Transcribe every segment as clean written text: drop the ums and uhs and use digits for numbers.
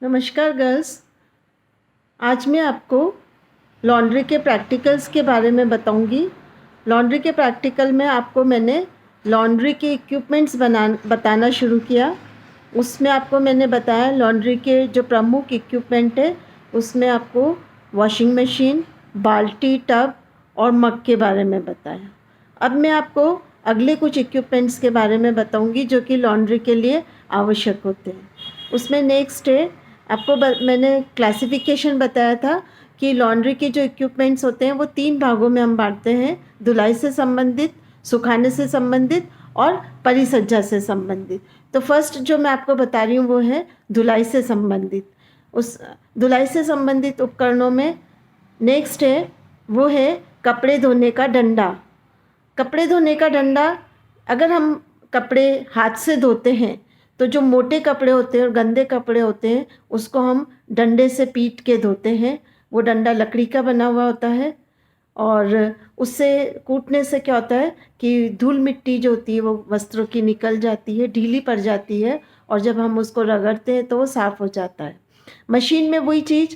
नमस्कार गर्ल्स। आज मैं आपको लॉन्ड्री के प्रैक्टिकल्स के बारे में बताऊंगी। लॉन्ड्री के प्रैक्टिकल में आपको मैंने लॉन्ड्री के इक्विपमेंट्स बताना शुरू किया। उसमें आपको मैंने बताया लॉन्ड्री के जो प्रमुख इक्विपमेंट है, उसमें आपको वॉशिंग मशीन, बाल्टी, टब और मग के बारे में बताया। अब मैं आपको अगले कुछ इक्विपमेंट्स के बारे में बताऊंगी जो कि लॉन्ड्री के लिए आवश्यक होते हैं। उसमें नेक्स्ट है, आपको मैंने क्लासिफिकेशन बताया था कि लॉन्ड्री के जो इक्विपमेंट्स होते हैं वो 3 भागों में हम बांटते हैं: धुलाई से संबंधित, सुखाने से संबंधित और परिसज्जा से संबंधित। तो फर्स्ट जो मैं आपको बता रही हूँ वो है धुलाई से संबंधित। उस धुलाई से संबंधित उपकरणों में नेक्स्ट है वो है कपड़े धोने का डंडा। कपड़े धोने का डंडा, अगर हम कपड़े हाथ से धोते हैं तो जो मोटे कपड़े होते हैं और गंदे कपड़े होते हैं उसको हम डंडे से पीट के धोते हैं। वो डंडा लकड़ी का बना हुआ होता है और उससे कूटने से क्या होता है कि धूल मिट्टी जो होती है वो वस्त्रों की निकल जाती है, ढीली पड़ जाती है और जब हम उसको रगड़ते हैं तो वो साफ़ हो जाता है। मशीन में वही चीज़,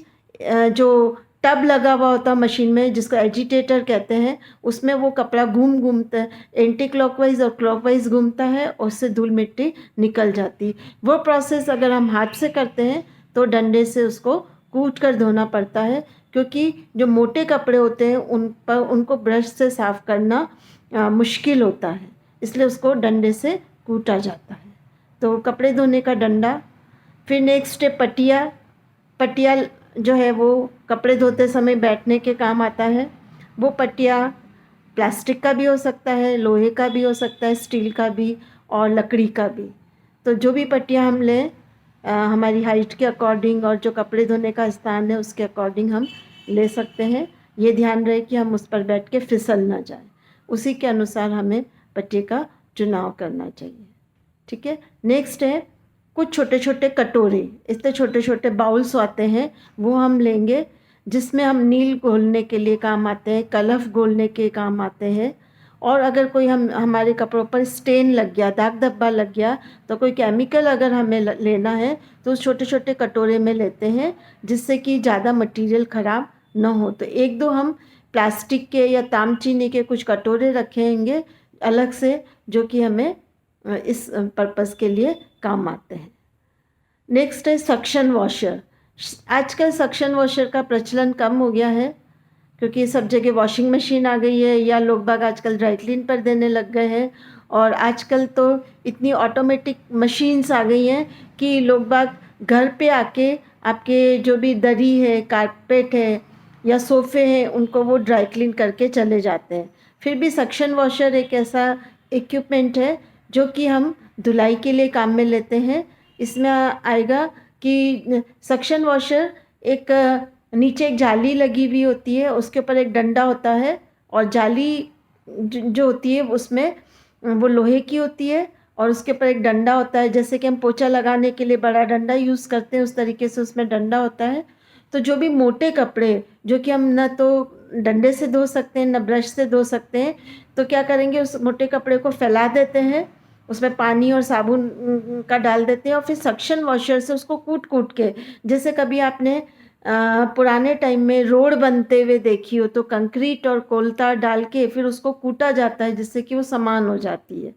जो टब लगा हुआ होता है मशीन में जिसको एजिटेटर कहते हैं, उसमें वो कपड़ा घूमता है, एंटी क्लॉकवाइज और क्लॉकवाइज घूमता है और उससे धूल मिट्टी निकल जाती। वो प्रोसेस अगर हम हाथ से करते हैं तो डंडे से उसको कूट कर धोना पड़ता है, क्योंकि जो मोटे कपड़े होते हैं उन पर उनको ब्रश से साफ़ करना मुश्किल होता है, इसलिए उसको डंडे से कूटा जाता है। तो कपड़े धोने का डंडा। फिर नेक्स्ट है पटिया। पटिया जो है वो कपड़े धोते समय बैठने के काम आता है। वो पटिया प्लास्टिक का भी हो सकता है, लोहे का भी हो सकता है, स्टील का भी और लकड़ी का भी। तो जो भी पटिया हम लें हमारी हाइट के अकॉर्डिंग और जो कपड़े धोने का स्थान है उसके अकॉर्डिंग हम ले सकते हैं। ये ध्यान रहे कि हम उस पर बैठ के फिसल ना जाए, उसी के अनुसार हमें पटिये का चुनाव करना चाहिए। ठीक है। नेक्स्ट है कुछ छोटे छोटे कटोरे, इतने छोटे छोटे बाउल्स आते हैं, वो हम लेंगे जिसमें हम नील घोलने के लिए काम आते हैं, कलफ घोलने के काम आते हैं। और अगर कोई हमारे कपड़ों पर स्टेन लग गया, दाग धब्बा लग गया, तो कोई केमिकल अगर हमें लेना है तो उस छोटे छोटे कटोरे में लेते हैं जिससे कि ज़्यादा मटेरियल ख़राब ना हो। तो एक दो हम प्लास्टिक के या ताम चीनी के कुछ कटोरे रखेंगे अलग से, जो कि हमें इस पर्पज़ के लिए काम आते हैं। नेक्स्ट है सक्शन वॉशर। आजकल सक्शन वॉशर का प्रचलन कम हो गया है क्योंकि सब जगह वॉशिंग मशीन आ गई है या लोग बाग आजकल ड्राई क्लीन पर देने लग गए हैं। और आजकल तो इतनी ऑटोमेटिक मशीन्स आ गई हैं कि लोग बाग घर पे आके आपके जो भी दरी है, कारपेट है या सोफ़े हैं, उनको वो ड्राई क्लीन करके चले जाते हैं। फिर भी सक्शन वॉशर एक ऐसा इक्विपमेंट है जो कि हम धुलाई के लिए काम में लेते हैं। इसमें आएगा कि सक्शन वॉशर एक नीचे एक जाली लगी हुई होती है, उसके ऊपर एक डंडा होता है और जाली जो होती है उसमें वो लोहे की होती है और उसके ऊपर एक डंडा होता है। जैसे कि हम पोछा लगाने के लिए बड़ा डंडा यूज़ करते हैं, उस तरीके से उसमें डंडा होता है। तो जो भी मोटे कपड़े जो कि हम ना तो डंडे से धो सकते हैं ना ब्रश से धो सकते हैं, तो क्या करेंगे, उस मोटे कपड़े को फैला देते हैं, उसमें पानी और साबुन का डाल देते हैं और फिर सक्शन वॉशर से उसको कूट कूट के, जैसे कभी आपने पुराने टाइम में रोड बनते हुए देखी हो तो कंक्रीट और कोलतार डाल के फिर उसको कूटा जाता है जिससे कि वो समान हो जाती है।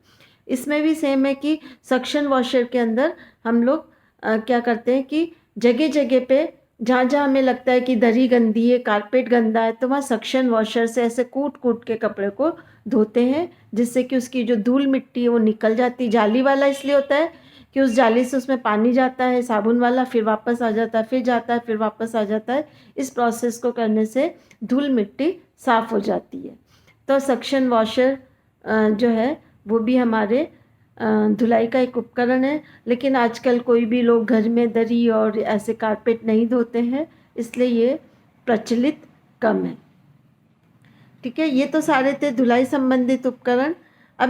इसमें भी सेम है कि सक्शन वॉशर के अंदर हम लोग क्या करते हैं कि जगह जगह पे जहाँ जहाँ हमें लगता है कि दरी गंदी है, कारपेट गंदा है, तो वहाँ सक्शन वॉशर से ऐसे कूट कूट के कपड़े को धोते हैं जिससे कि उसकी जो धूल मिट्टी है वो निकल जाती है। जाली वाला इसलिए होता है कि उस जाली से उसमें पानी जाता है साबुन वाला, फिर वापस आ जाता है, फिर जाता है, फिर वापस आ जाता है। इस प्रोसेस को करने से धूल मिट्टी साफ़ हो जाती है। तो सक्शन वॉशर जो है वो भी हमारे धुलाई का एक उपकरण है, लेकिन आजकल कोई भी लोग घर में दरी और ऐसे कारपेट नहीं धोते हैं, इसलिए ये प्रचलित कम है। ठीक है, ये तो सारे थे धुलाई संबंधित उपकरण। अब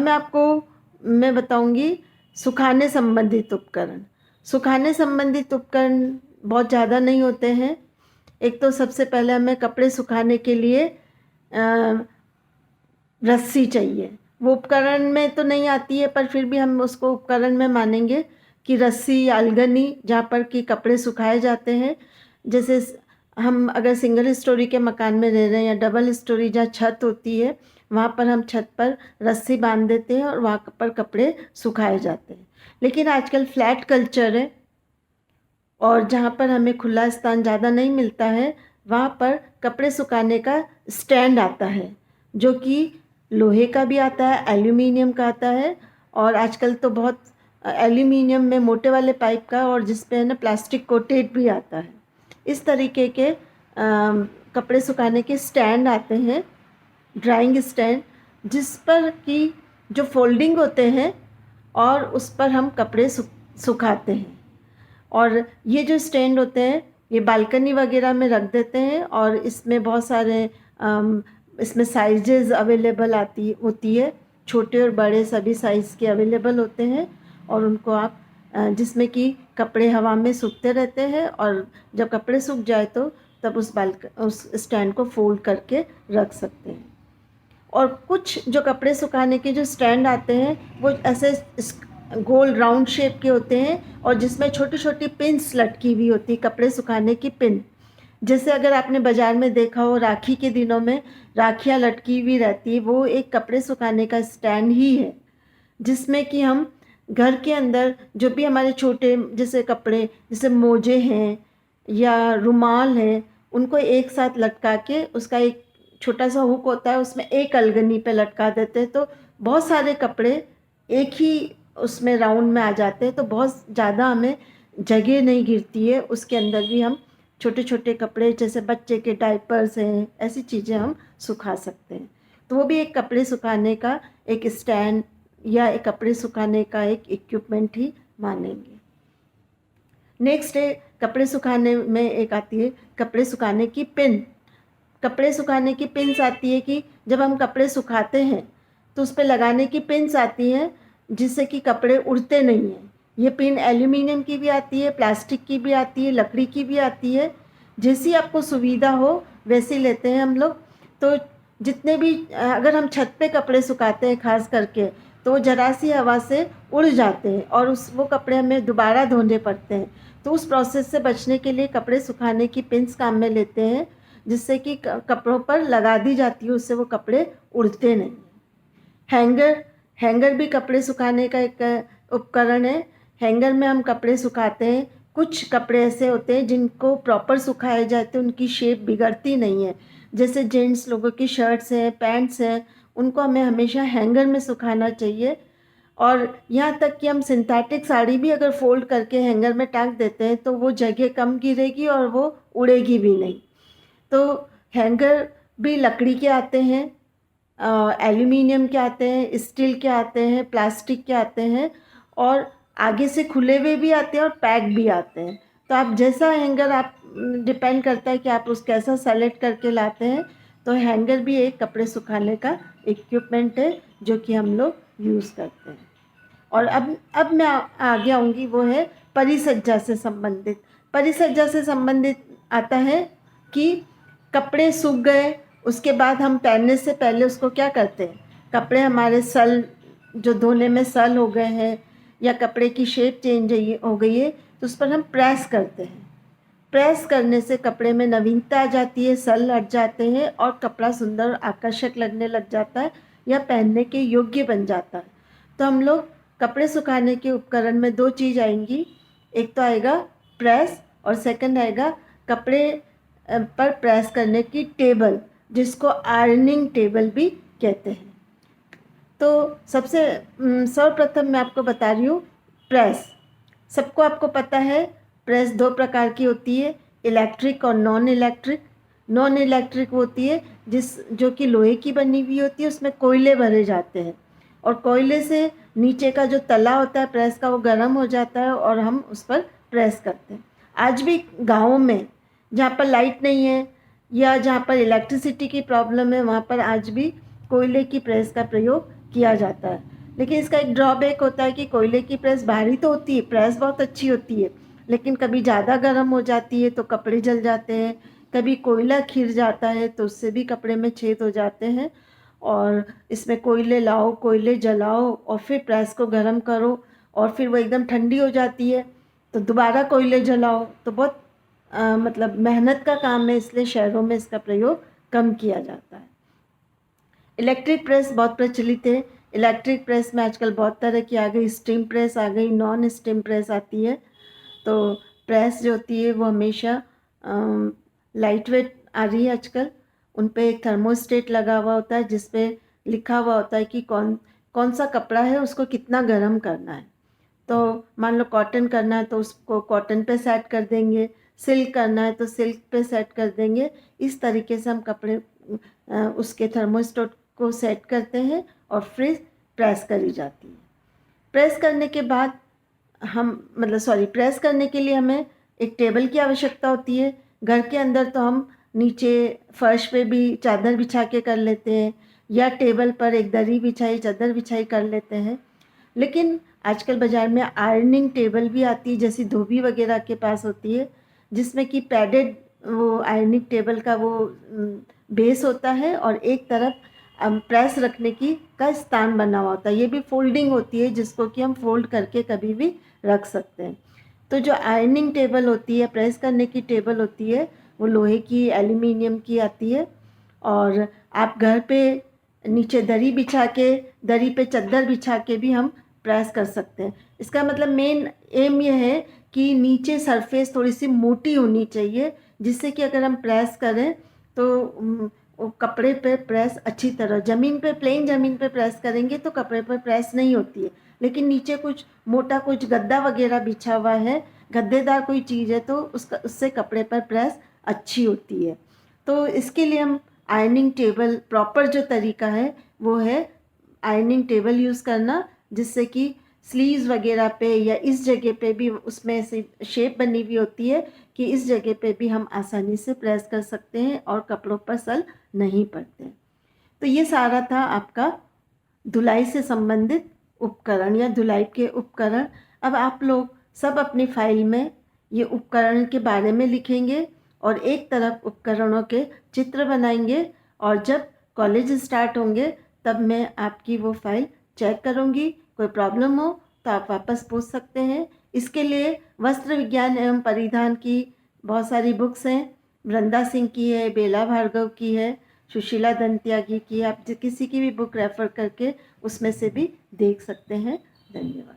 मैं बताऊंगी सुखाने संबंधित उपकरण। सुखाने संबंधित उपकरण बहुत ज़्यादा नहीं होते हैं। एक तो सबसे पहले हमें कपड़े सुखाने के लिए रस्सी चाहिए। वो उपकरण में तो नहीं आती है पर फिर भी हम उसको उपकरण में मानेंगे कि रस्सी या अलगनी जहाँ पर कि कपड़े सुखाए जाते हैं। जैसे हम अगर सिंगल स्टोरी के मकान में रह रहे हैं या डबल स्टोरी जहाँ छत होती है, वहाँ पर हम छत पर रस्सी बांध देते हैं और वहाँ पर कपड़े सुखाए जाते हैं। लेकिन आजकल फ्लैट कल्चर है और जहाँ पर हमें खुला स्थान ज़्यादा नहीं मिलता है, वहाँ पर कपड़े सुखाने का स्टैंड आता है, जो कि लोहे का भी आता है, एल्यूमिनियम का आता है, और आजकल तो बहुत एल्यूमिनियम में मोटे वाले पाइप का और जिस पे है ना प्लास्टिक कोटेड भी आता है। इस तरीके के कपड़े सुखाने के स्टैंड आते हैं, ड्राइंग स्टैंड, जिस पर कि जो फोल्डिंग होते हैं और उस पर हम कपड़े सुखाते हैं। और ये जो स्टैंड होते हैं ये बालकनी वगैरह में रख देते हैं और इसमें बहुत सारे इसमें साइजेस अवेलेबल होती है, छोटे और बड़े सभी साइज़ के अवेलेबल होते हैं। और उनको आप जिसमें कि कपड़े हवा में सूखते रहते हैं और जब कपड़े सूख जाए तो तब उस स्टैंड को फोल्ड करके रख सकते हैं। और कुछ जो कपड़े सुखाने के जो स्टैंड आते हैं वो ऐसे गोल राउंड शेप के होते हैं और जिसमें छोटी छोटी पिन्स लटकी हुई होती है, कपड़े सुखाने की पिन। जैसे अगर आपने बाज़ार में देखा हो राखी के दिनों में राखियाँ लटकी हुई रहती है, वो एक कपड़े सुखाने का स्टैंड ही है, जिसमें कि हम घर के अंदर जो भी हमारे छोटे जैसे कपड़े, जैसे मोजे हैं या रुमाल है, उनको एक साथ लटका के उसका एक छोटा सा हुक होता है, उसमें एक अलगनी पे लटका देते हैं तो बहुत सारे कपड़े एक ही उसमें राउंड में आ जाते हैं, तो बहुत ज़्यादा हमें जगह नहीं गिरती है। उसके अंदर भी हम छोटे छोटे कपड़े जैसे बच्चे के डायपर्स हैं, ऐसी चीज़ें हम सुखा सकते हैं। तो वो भी एक कपड़े सुखाने का एक स्टैंड या एक कपड़े सुखाने का एक इक्विपमेंट ही मानेंगे। नेक्स्ट है कपड़े सुखाने में एक आती है कपड़े सुखाने की पिन। कपड़े सुखाने की पिन्स आती है कि जब हम कपड़े सुखाते हैं तो उस पर लगाने की पिन्स आती हैं जिससे कि कपड़े उड़ते नहीं हैं। ये पिन एल्यूमिनियम की भी आती है, प्लास्टिक की भी आती है, लकड़ी की भी आती है, जैसी आपको सुविधा हो वैसी लेते हैं हम लोग। तो जितने भी अगर हम छत पे कपड़े सुखाते हैं खास करके तो ज़रा सी हवा से उड़ जाते हैं और वो कपड़े हमें दोबारा धोने पड़ते हैं। तो उस प्रोसेस से बचने के लिए कपड़े सुखाने की पिन्स काम में लेते हैं, जिससे कि कपड़ों पर लगा दी जाती है, उससे वो कपड़े उड़ते नहीं। हैंगर भी कपड़े सुखाने का एक उपकरण है। हैंगर में हम कपड़े सुखाते हैं। कुछ कपड़े ऐसे होते हैं जिनको प्रॉपर सुखाए जाते हैं, उनकी शेप बिगड़ती नहीं है। जैसे जेंट्स लोगों की शर्ट्स हैं, पैंट्स हैं, उनको हमें हमेशा हैंगर में सुखाना चाहिए। और यहाँ तक कि हम सिंथेटिक साड़ी भी अगर फोल्ड करके हैंगर में टांग देते हैं तो वो जगह कम गिरेगी और वो उड़ेगी भी नहीं। तो हैंगर भी लकड़ी के आते हैं, एल्यूमिनियम के आते हैं, स्टील के आते हैं, प्लास्टिक के आते हैं और आगे से खुले हुए भी आते हैं और पैक भी आते हैं। तो आप जैसा हैंगर आप डिपेंड करता है कि आप उस कैसा सेलेक्ट करके लाते हैं। तो हैंगर भी एक कपड़े सुखाने का इक्विपमेंट है जो कि हम लोग यूज़ करते हैं। और अब मैं आगे आऊँगी, वो है परिसज्जा से संबंधित। परिसज्जा से संबंधित आता है कि कपड़े सूख गए, उसके बाद हम पहनने से पहले उसको क्या करते हैं, कपड़े हमारे सल जो धोने में सल हो गए हैं या कपड़े की शेप चेंज हो गई है तो उस पर हम प्रेस करते हैं। प्रेस करने से कपड़े में नवीनता आ जाती है, सल हट जाते हैं और कपड़ा सुंदर और आकर्षक लगने लग जाता है या पहनने के योग्य बन जाता है। तो हम लोग कपड़े सुखाने के उपकरण में दो चीज़ आएंगी, एक तो आएगा प्रेस और सेकंड आएगा कपड़े पर प्रेस करने की टेबल, जिसको आयरनिंग टेबल भी कहते हैं। तो सबसे सर्वप्रथम मैं आपको बता रही हूँ प्रेस। सबको आपको पता है प्रेस दो प्रकार की होती है, इलेक्ट्रिक और नॉन इलेक्ट्रिक। नॉन इलेक्ट्रिक होती है जो कि लोहे की बनी हुई होती है, उसमें कोयले भरे जाते हैं और कोयले से नीचे का जो तला होता है प्रेस का वो गर्म हो जाता है और हम उस पर प्रेस करते हैं। आज भी गाँवों में जहाँ पर लाइट नहीं है या जहाँ पर इलेक्ट्रिसिटी की प्रॉब्लम है वहाँ पर आज भी कोयले की प्रेस का प्रयोग किया जाता है। लेकिन इसका एक ड्रॉबैक होता है कि कोयले की प्रेस भारी तो होती है, प्रेस बहुत अच्छी होती है, लेकिन कभी ज़्यादा गर्म हो जाती है तो कपड़े जल जाते हैं, कभी कोयला खिल जाता है तो उससे भी कपड़े में छेद हो जाते हैं। और इसमें कोयले लाओ, कोयले जलाओ और फिर प्रेस को गर्म करो और फिर वो एकदम ठंडी हो जाती है तो दोबारा कोयले जलाओ, तो बहुत मतलब मेहनत का काम है, इसलिए शहरों में इसका प्रयोग कम किया जाता है। इलेक्ट्रिक प्रेस बहुत प्रचलित है। इलेक्ट्रिक प्रेस में आजकल बहुत तरह की आ गई, स्टीम प्रेस आ गई, नॉन स्टीम प्रेस आती है। तो प्रेस जो होती है वो हमेशा लाइट वेट आ रही है आजकल। उन पे एक थर्मोस्टेट लगा हुआ होता है जिस पे लिखा हुआ होता है कि कौन कौन सा कपड़ा है, उसको कितना गर्म करना है। तो मान लो कॉटन करना है तो उसको कॉटन पे सेट कर देंगे, सिल्क करना है तो सिल्क पे सेट कर देंगे। इस तरीके से हम कपड़े उसके थर्मोस्टेट को सेट करते हैं और फिर प्रेस करी जाती है। प्रेस करने के बाद प्रेस करने के लिए हमें एक टेबल की आवश्यकता होती है। घर के अंदर तो हम नीचे फर्श पे भी चादर बिछा के कर लेते हैं, या टेबल पर एक दरी बिछाई, चादर बिछाई कर लेते हैं। लेकिन आजकल बाज़ार में आयरनिंग टेबल भी आती है, जैसी धोबी वगैरह के पास होती है, जिसमें कि पैडेड वो आयरनिंग टेबल का वो बेस होता है और एक तरफ प्रेस रखने की का स्थान बना हुआ होता है। ये भी फोल्डिंग होती है जिसको कि हम फोल्ड करके कभी भी रख सकते हैं। तो जो आयरनिंग टेबल होती है, प्रेस करने की टेबल होती है, वो लोहे की, एल्यूमिनियम की आती है। और आप घर पे नीचे दरी बिछा के, दरी पे चादर बिछा के भी हम प्रेस कर सकते हैं। इसका मतलब मेन एम ये है कि नीचे सरफेस थोड़ी सी मोटी होनी चाहिए, जिससे कि अगर हम प्रेस करें तो वो कपड़े पे प्रेस अच्छी तरह, ज़मीन पे, प्लेन ज़मीन पे प्रेस करेंगे तो कपड़े पर प्रेस नहीं होती है। लेकिन नीचे कुछ मोटा, कुछ गद्दा वगैरह बिछा हुआ है, गद्देदार कोई चीज़ है, तो उससे कपड़े पर प्रेस अच्छी होती है। तो इसके लिए हम आयरनिंग टेबल, प्रॉपर जो तरीका है वो है आयरनिंग टेबल यूज़ करना, जिससे कि स्लीव्स वगैरह पे या इस जगह पे भी उसमें से शेप बनी हुई होती है कि इस जगह पे भी हम आसानी से प्रेस कर सकते हैं और कपड़ों पर सल नहीं पड़ते। तो ये सारा था आपका धुलाई से संबंधित उपकरण या धुलाई के उपकरण। अब आप लोग सब अपनी फाइल में ये उपकरण के बारे में लिखेंगे और एक तरफ उपकरणों के चित्र बनाएंगे, और जब कॉलेज स्टार्ट होंगे तब मैं आपकी वो फाइल चेक करूँगी। कोई प्रॉब्लम हो तो आप वापस पूछ सकते हैं। इसके लिए वस्त्र विज्ञान एवं परिधान की बहुत सारी बुक्स हैं। वृंदा सिंह की है, बेला भार्गव की है, सुशीला दंत्यागी की। आप किसी की भी बुक रेफ़र करके उसमें से भी देख सकते हैं। धन्यवाद।